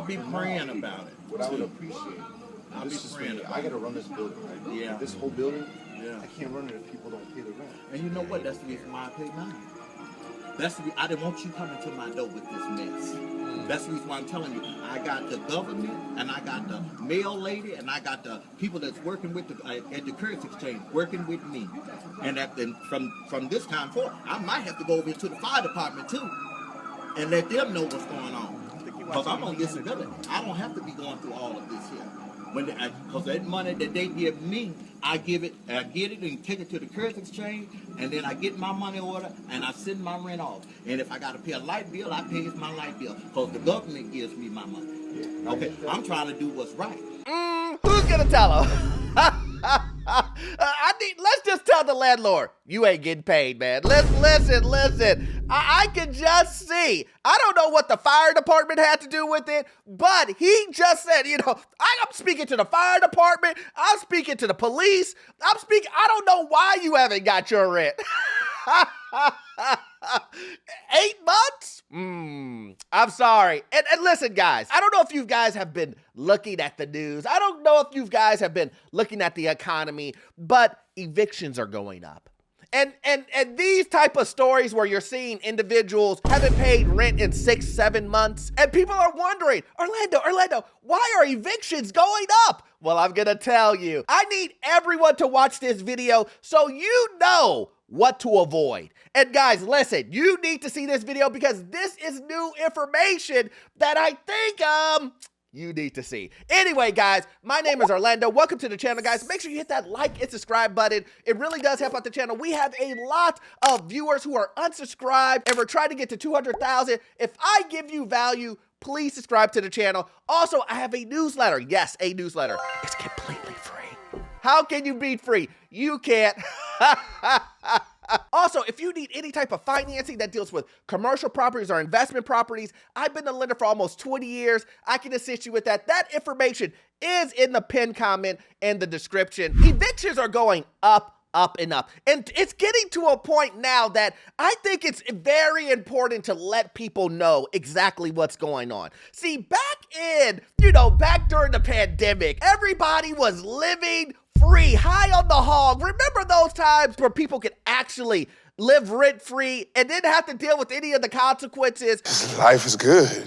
be praying about it. What I would appreciate. I'll be praying about I got to run this building, right? Yeah. This whole building. Yeah. I can't run it if people don't pay the rent. And you know what? That's the reason why I pay mine. I didn't want you coming to my door with this mess. That's the reason why I'm telling you. I got the government, and I got the mail lady, and I got the people that's working with at the currency exchange working with me. And from this time forward, I might have to go over to the fire department too, and let them know what's going on. Because I'm on disability. I don't have to be going through all of this here. Because that money that they give me, I get it and take it to the currency exchange, and then I get my money order and I send my rent off. And if I got to pay a light bill, I pay my light bill because the government gives me my money. Okay, I'm trying to do what's right. Who's gonna tell him? Let's just tell the landlord, you ain't getting paid, man. Listen. I can just see. I don't know what the fire department had to do with it, but he just said, I'm speaking to the fire department. I'm speaking to the police. I don't know why you haven't got your rent. 8 months? I'm sorry. And listen, guys, I don't know if you guys have been looking at the news. I don't know if you guys have been looking at the economy, but evictions are going up. And these type of stories where you're seeing individuals haven't paid rent in 6-7 months, and people are wondering, Orlando, why are evictions going up? Well, I'm gonna tell you. I need everyone to watch this video so you know what to avoid. And guys, listen, you need to see this video because this is new information that I think you need to see. Anyway, guys, my name is Orlando. Welcome to the channel, guys. Make sure you hit that like and subscribe button. It really does help out the channel. We have a lot of viewers who are unsubscribed, and we're trying to get to 200,000. If I give you value, please subscribe to the channel. Also, I have a newsletter. Yes, a newsletter. It's completely free. How can you be free? You can't. Also, if you need any type of financing that deals with commercial properties or investment properties, I've been a lender for almost 20 years. I can assist you with that. That information is in the pinned comment and the description. Evictions are going up, and up. And it's getting to a point now that I think it's very important to let people know exactly what's going on. See, back during the pandemic, everybody was living free, high on the hog. Remember those times where people could actually live rent-free and didn't have to deal with any of the consequences? Life is good.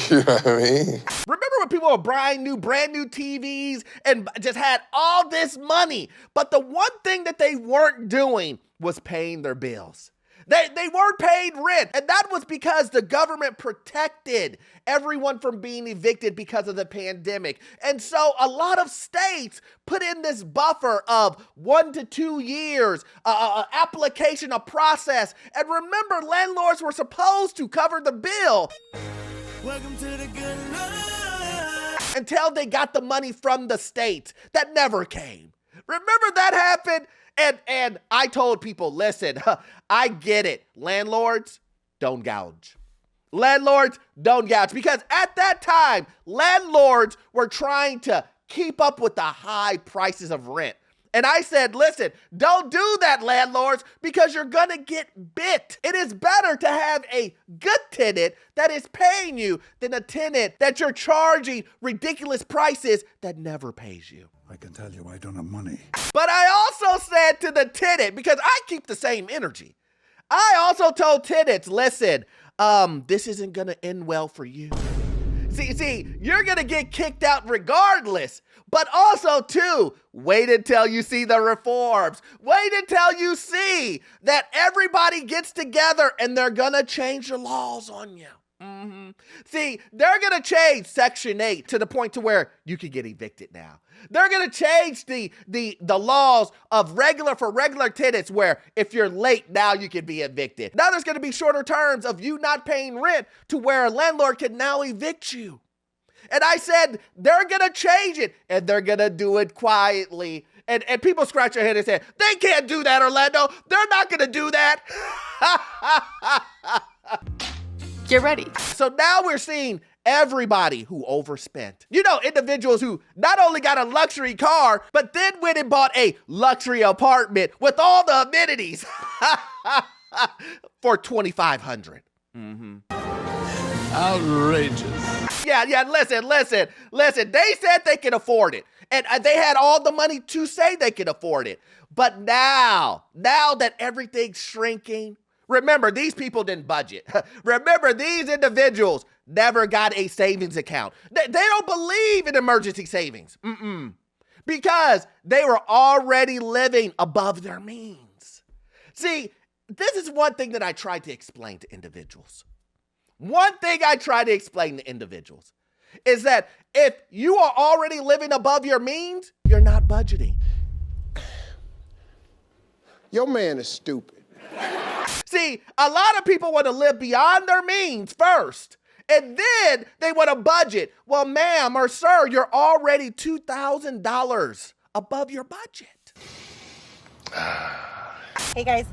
You know what I mean? Remember when people were brand new TVs and just had all this money, but the one thing that they weren't doing was paying their bills. They weren't paying rent, and that was because the government protected everyone from being evicted because of the pandemic. And so a lot of states put in this buffer of 1 to 2 years, application, a process. And remember, landlords were supposed to cover the bill. Welcome to the good life. Until they got the money from the state. That never came. Remember that happened? And I told people, listen, I get it. Landlords, don't gouge. Landlords, don't gouge. Because at that time, landlords were trying to keep up with the high prices of rent. And I said, listen, don't do that, landlords, because you're gonna get bit. It is better to have a good tenant that is paying you than a tenant that you're charging ridiculous prices that never pays you. I can tell you I don't have money. But I also said to the tenant, because I keep the same energy, I also told tenants, listen, this isn't gonna end well for you. See, you're gonna get kicked out regardless, but also too, wait until you see the reforms. Wait until you see that everybody gets together and they're gonna change the laws on you. See, they're gonna change Section 8 to the point to where you can get evicted now. They're gonna change the laws of regular tenants where if you're late, now you can be evicted. Now there's gonna be shorter terms of you not paying rent to where a landlord can now evict you. And I said, they're gonna change it and they're gonna do it quietly. And people scratch their head and say, they can't do that, Orlando. They're not gonna do that. Get ready. So now we're seeing everybody who overspent. Individuals who not only got a luxury car, but then went and bought a luxury apartment with all the amenities for $2,500. Outrageous. Yeah, listen. They said they could afford it. And they had all the money to say they could afford it. But now that everything's shrinking, remember, these people didn't budget. Remember, these individuals never got a savings account. They don't believe in emergency savings. Because they were already living above their means. See, this is one thing that I tried to explain to individuals. One thing I try to explain to individuals is that if you are already living above your means, you're not budgeting. Your man is stupid. See, a lot of people want to live beyond their means first, and then they want to budget. Well, ma'am or sir, you're already $2,000 above your budget. Hey guys,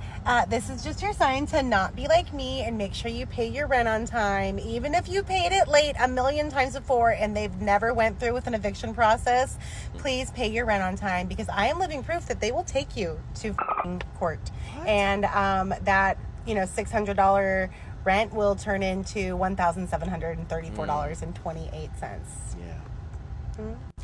this is just your sign to not be like me and make sure you pay your rent on time. Even if you paid it late a million times before and they've never went through with an eviction process, please pay your rent on time, because I am living proof that they will take you to court. What? And that, $600 rent will turn into $1,734.28. Yeah.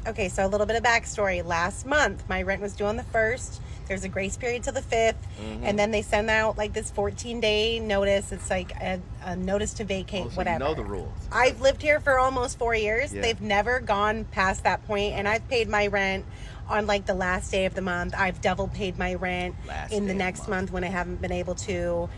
Okay, so a little bit of backstory. Last month, my rent was due on the 1st. There's a grace period till the 5th. And then they send out like this 14-day notice. It's like a notice to vacate, So whatever. you know the rules. I've lived here for almost 4 years. Yeah. They've never gone past that point, and I've paid my rent on like the last day of the month. I've double paid my rent in the next month when I haven't been able to.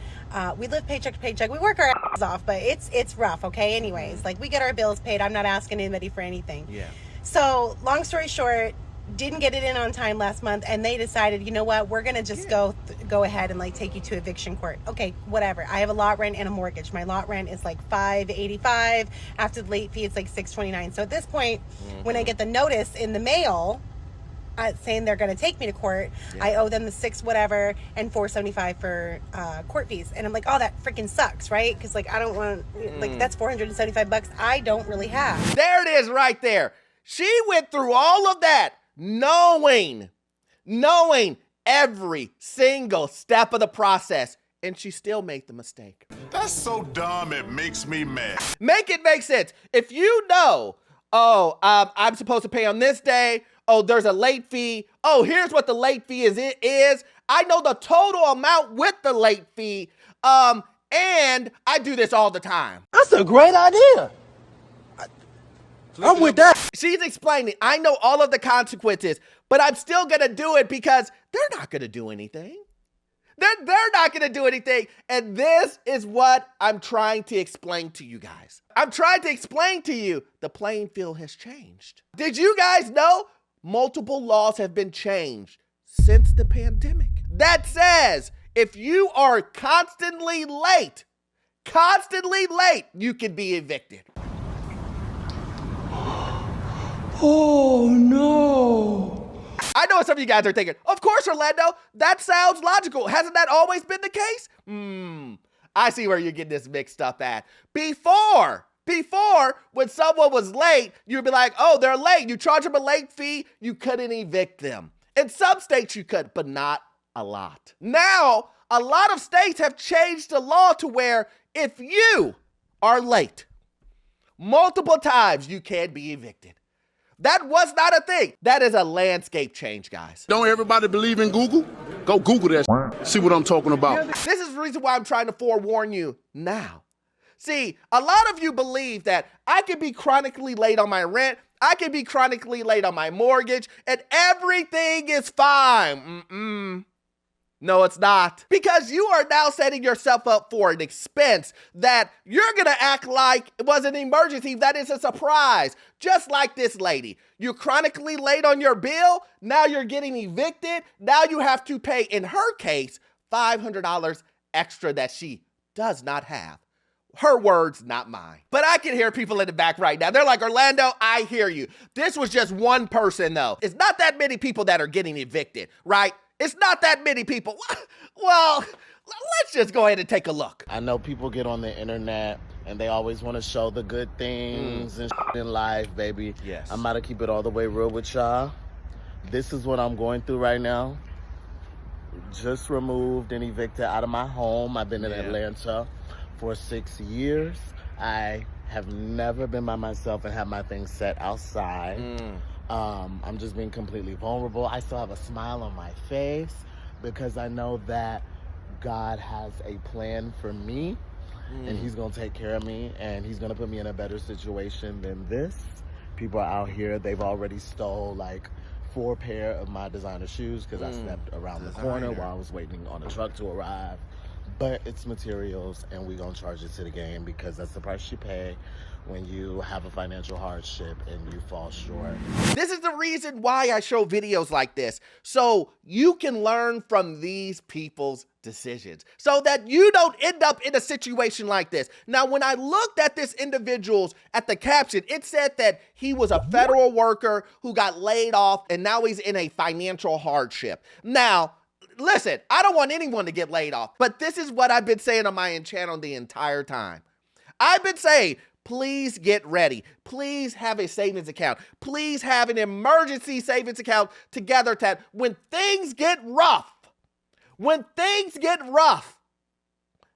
We live paycheck to paycheck. We work our asses off, but it's rough, okay? Anyways, like we get our bills paid. I'm not asking anybody for anything. Yeah. So long story short, didn't get it in on time last month, and they decided, you know what, we're gonna just go ahead and like take you to eviction court. Okay, whatever. I have a lot rent and a mortgage. My lot rent is like $585. After the late fee, it's like $629. So at this point, when I get the notice in the mail saying they're gonna take me to court, I owe them the $6 whatever and $475 for court fees. And I'm like, oh, that freaking sucks, right? Because like I don't want like that's $475 I don't really have. There it is right there. She went through all of that knowing every single step of the process, and she still made the mistake. That's so dumb, it makes me mad. Make it make sense. If you know, I'm supposed to pay on this day. Oh, there's a late fee. Oh, here's what the late fee is. I know the total amount with the late fee. And I do this all the time. That's a great idea. I'm with that. She's explaining, I know all of the consequences, but I'm still going to do it because they're not going to do anything. They're not going to do anything. And this is what I'm trying to explain to you guys. I'm trying to explain to you the playing field has changed. Did you guys know multiple laws have been changed since the pandemic? That says if you are constantly late, you can be evicted. Oh, no. I know some of you guys are thinking, of course, Orlando, that sounds logical. Hasn't that always been the case? I see where you're getting this mixed up at. Before, when someone was late, you'd be like, oh, they're late. You charge them a late fee, you couldn't evict them. In some states you could, but not a lot. Now, a lot of states have changed the law to where if you are late multiple times, you can be evicted. That was not a thing. That is a landscape change, guys. Don't everybody believe in Google? Go Google that see what I'm talking about. This is the reason why I'm trying to forewarn you now. See, a lot of you believe that I can be chronically late on my rent, I can be chronically late on my mortgage, and everything is fine. No, it's not. Because you are now setting yourself up for an expense that you're going to act like it was an emergency, that is a surprise. Just like this lady. You're chronically late on your bill. Now you're getting evicted. Now you have to pay, in her case, $500 extra that she does not have. Her words, not mine. But I can hear people in the back right now. They're like, Orlando, I hear you. This was just one person, though. It's not that many people that are getting evicted, right? It's not that many people. Well, let's just go ahead and take a look. I know people get on the internet and they always want to show the good things and shit in life, baby. Yes. I'm about to keep it all the way real with y'all. This is what I'm going through right now. Just removed and evicted out of my home. I've been in Atlanta for 6 years. I have never been by myself and have my things set outside. I'm just being completely vulnerable. I still have a smile on my face because I know that God has a plan for me and he's going to take care of me and he's going to put me in a better situation than this. People are out here, they've already stole like 4 pair of my designer shoes because I stepped around the corner while I was waiting on a truck to arrive. But it's materials and we're going to charge it to the game because that's the price you pay when you have a financial hardship and you fall short. This is the reason why I show videos like this, so you can learn from these people's decisions, so that you don't end up in a situation like this. Now, when I looked at this individual's, at the caption, it said that he was a federal worker who got laid off and now he's in a financial hardship. Now, listen, I don't want anyone to get laid off, but this is what I've been saying on my channel the entire time. I've been saying, please get ready. Please have a savings account. Please have an emergency savings account together that when things get rough,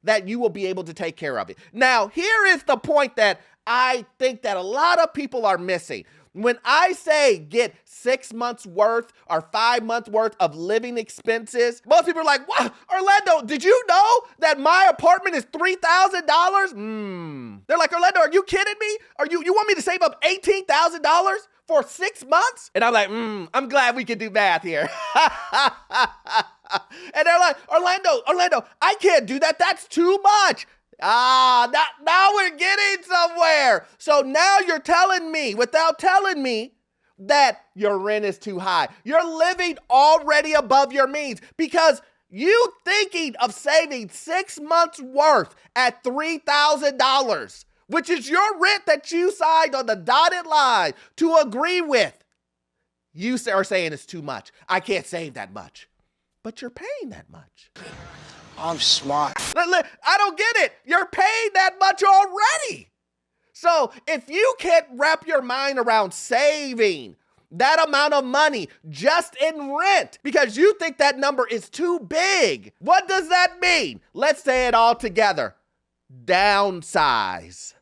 that you will be able to take care of it. Now, here is the point that I think that a lot of people are missing. When I say get 6 months worth or 5 months worth of living expenses, most people are like, what? Orlando, did you know that my apartment is $3,000? They're like, Orlando, are you kidding me? You want me to save up $18,000 for 6 months? And I'm like, I'm glad we can do math here. And they're like, Orlando, I can't do that. That's too much. Now we're getting somewhere. So now you're telling me, without telling me, that your rent is too high. You're living already above your means because you thinking of saving 6 months worth at $3,000, which is your rent that you signed on the dotted line to agree with. You are saying it's too much. I can't save that much, but you're paying that much. I'm smart. I don't get it. You're paying that much already. So if you can't wrap your mind around saving that amount of money just in rent because you think that number is too big, what does that mean? Let's say it all together. Downsize.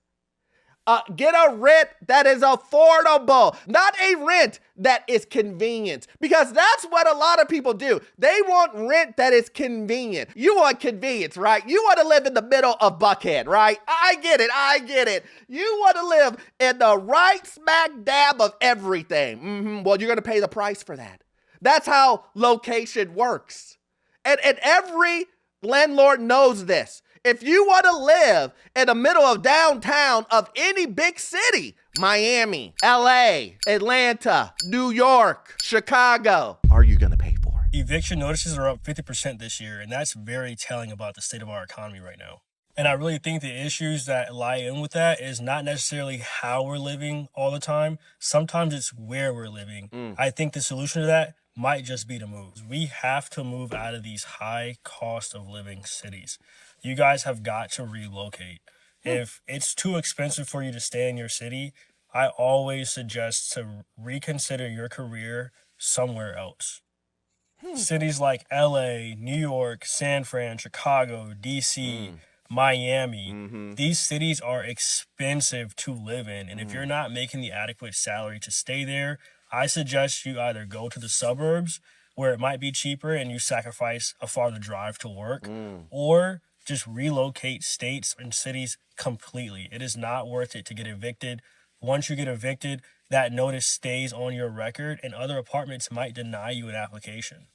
Get a rent that is affordable, not a rent that is convenient, because that's what a lot of people do. They want rent that is convenient. You want convenience, right? You want to live in the middle of Buckhead, right? I get it. You want to live in the right smack dab of everything. Well, you're going to pay the price for that. That's how location works. And every landlord knows this. If you want to live in the middle of downtown of any big city, Miami, LA, Atlanta, New York, Chicago, are you going to pay for it? Eviction notices are up 50% this year, and that's very telling about the state of our economy right now. And I really think the issues that lie in with that is not necessarily how we're living all the time. Sometimes it's where we're living. I think the solution to that might just be to move. We have to move out of these high cost of living cities. You guys have got to relocate. If it's too expensive for you to stay in your city, I always suggest to reconsider your career somewhere else. Cities like LA, New York, San Fran, Chicago, DC, Miami, these cities are expensive to live in. And if you're not making the adequate salary to stay there, I suggest you either go to the suburbs where it might be cheaper and you sacrifice a farther drive to work, or just relocate states and cities completely. It is not worth it to get evicted. Once you get evicted, that notice stays on your record and other apartments might deny you an application.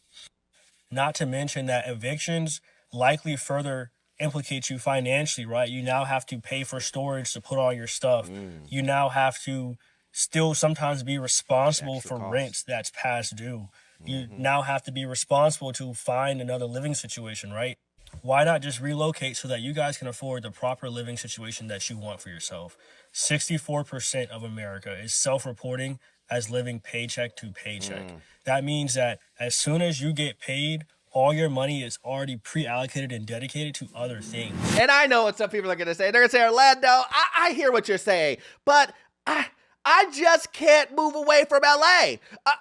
Not to mention that evictions likely further implicate you financially, right? You now have to pay for storage to put all your stuff. You now have to still sometimes be responsible for rent that's past due. You now have to be responsible to find another living situation, right? Why not just relocate so that you guys can afford the proper living situation that you want for yourself? 64% of America is self-reporting as living paycheck to paycheck. That means that as soon as you get paid, all your money is already pre-allocated and dedicated to other things. And I know what some people are going to say. They're going to say, Orlando, I hear what you're saying, but I just can't move away from LA.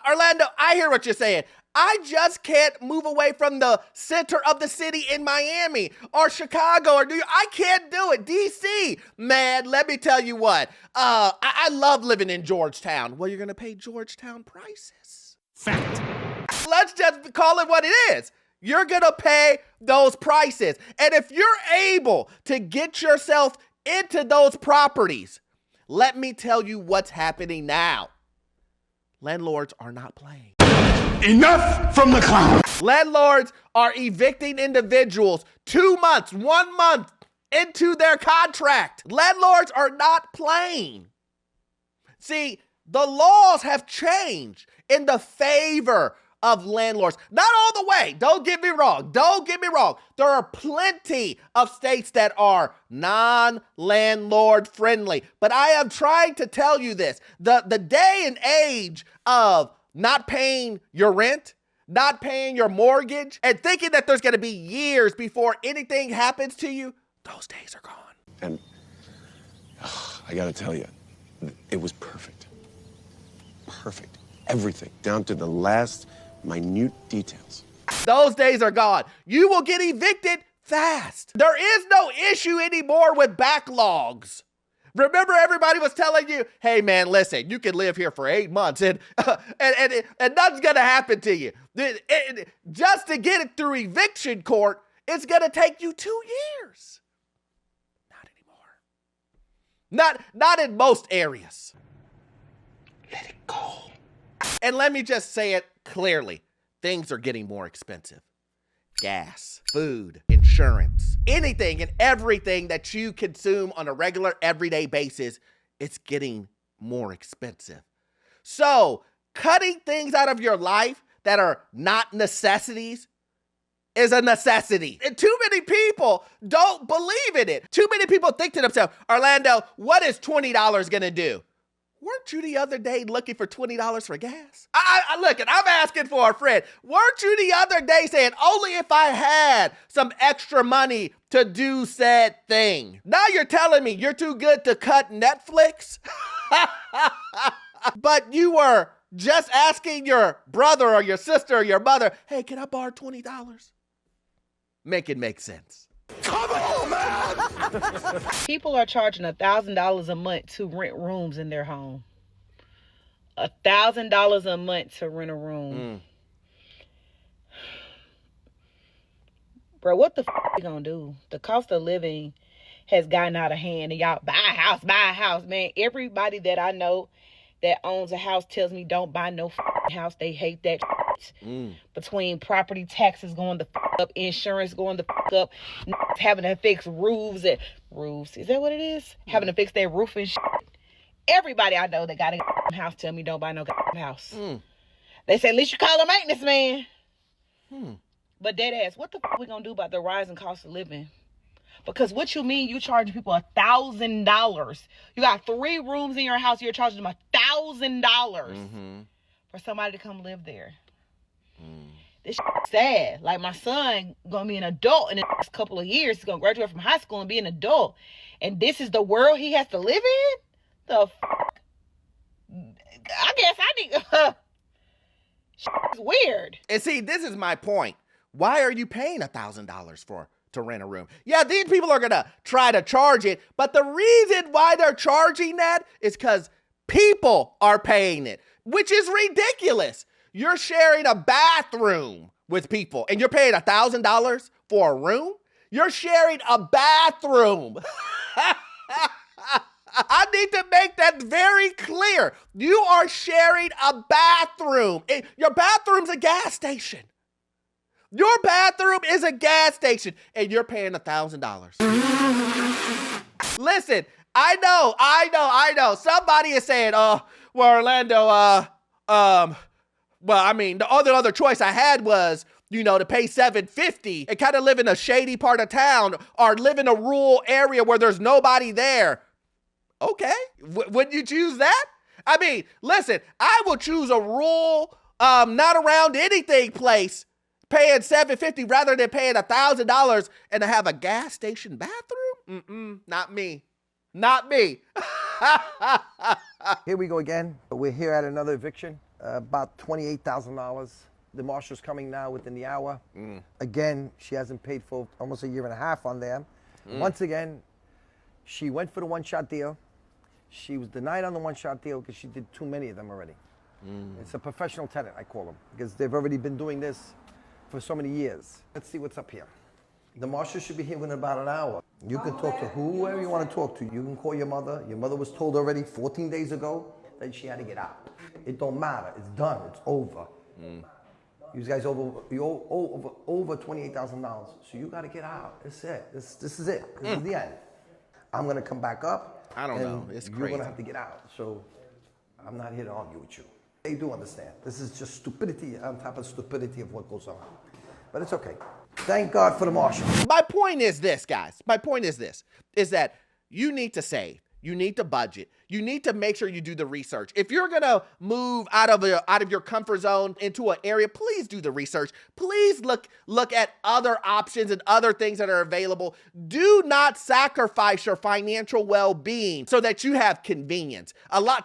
Orlando, I hear what you're saying. I just can't move away from the center of the city in Miami or Chicago or New York. I can't do it. DC, man, let me tell you what. I love living in Georgetown. Well, you're going to pay Georgetown prices. Fact. Let's just call it what it is. You're going to pay those prices. And if you're able to get yourself into those properties, let me tell you what's happening now. Landlords are not playing. Enough from the clown. Landlords are evicting individuals 2 months, 1 month into their contract. Landlords are not playing. See, the laws have changed in the favor of landlords. Not all the way. Don't get me wrong. Don't get me wrong. There are plenty of states that are non-landlord friendly. But I am trying to tell you this. The day and age of not paying your rent, not paying your mortgage, and thinking that there's going to be years before anything happens to you, those days are gone. And I gotta tell you, it was perfect. Perfect. Everything, down to the last minute details. Those days are gone. You will get evicted fast. There is no issue anymore with backlogs. Remember, everybody was telling you, hey man, listen, you can live here for 8 months and nothing's gonna happen to you. Just to get it through eviction court, it's gonna take you 2 years. Not anymore. Not in most areas. Let it go. And let me just say it clearly. Things are getting more expensive. Gas, food, insurance, anything and everything that you consume on a regular, everyday basis, it's getting more expensive. So, cutting things out of your life that are not necessities is a necessity. And too many people don't believe in it. Too many people think to themselves, Orlando, what is $20 gonna do? Weren't you the other day looking for $20 for gas? Look, and I'm asking for a friend. Weren't you the other day saying, only if I had some extra money to do said thing? Now you're telling me you're too good to cut Netflix? But you were just asking your brother or your sister or your mother, hey, can I borrow $20? Make it make sense. Come on, man! People are charging $1,000 a month to rent rooms in their home. $1,000 a month to rent a room. Bro, what the f*** you gonna do? The cost of living has gotten out of hand. And y'all, buy a house, man. Everybody that I know that owns a house tells me don't buy no house. They hate that shit. Between property taxes going the up, insurance going the up, having to fix roofs. Is that what it is? Having to fix their roof and shit. Everybody I know that got a house tell me don't buy no house. They say at least you call a maintenance man. But dead ass, what the f we gonna do about the rising cost of living? Because what you mean you charging people $1,000? You got 3 rooms in your house, you're charging them $1,000 for somebody to come live there. This shit's sad. Like, my son gonna be an adult in the next couple of years. He's gonna graduate from high school and be an adult. And this is the world he has to live in? The f***? I guess I need... shit's weird. And see, this is my point. Why are you paying $1,000 to rent a room? Yeah, these people are gonna try to charge it, but the reason why they're charging that is because people are paying it, which is ridiculous. You're sharing a bathroom with people and you're paying $1,000 for a room? You're sharing a bathroom. I need to make that very clear. You are sharing a bathroom. Your bathroom's a gas station. Your bathroom is a gas station and you're paying $1,000. Listen, I know. Somebody is saying, well, Orlando, well, I mean, the other choice I had was, to pay $750 and kind of live in a shady part of town or live in a rural area where there's nobody there. Okay, wouldn't you choose that? I mean, listen, I will choose a rural, not around anything place, paying $750 rather than paying $1,000 and to have a gas station bathroom? Not me. Not me. Here we go again. We're here at another eviction. About $28,000 The marshal's coming now within the hour. Again, she hasn't paid for almost a year and a half on them. Once again, she went for the one-shot deal. She was denied on the one-shot deal because she did too many of them already. It's a professional tenant, I call them, because they've already been doing this for so many years. Let's see what's up here. The marshal should be here within about an hour. You can talk to whoever you want to talk to. You can call your mother. Your mother was told already 14 days ago that she had to get out. It don't matter. It's done. It's over. You guys owe over $28,000. So you got to get out. That's it. This is it. This is the end. I'm going to come back up. I don't know. It's You're crazy. going to have to get out. So I'm not here to argue with you. They do understand. This is just stupidity on top of stupidity of what goes on. But it's okay. Thank God for the marshal. My point is this, guys. My point is this, is that you need to save. You need to budget. You need to make sure you do the research. If you're gonna move out of your comfort zone into an area, please do the research. Please look at other options and other things that are available. Do not sacrifice your financial well-being so that you have convenience.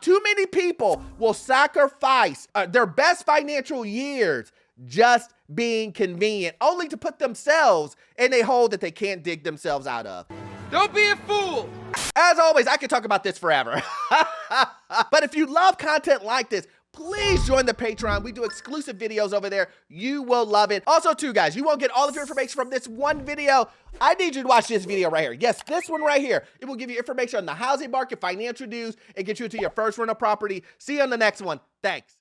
Too many people will sacrifice their best financial years just being convenient, only to put themselves in a hole that they can't dig themselves out of. Don't be a fool. As always, I could talk about this forever. But if you love content like this, please join the Patreon. We do exclusive videos over there. You will love it. Also, too, guys, you won't get all of your information from this one video. I need you to watch this video right here. Yes, this one right here. It will give you information on the housing market, financial news, and get you into your first rental property. See you on the next one. Thanks.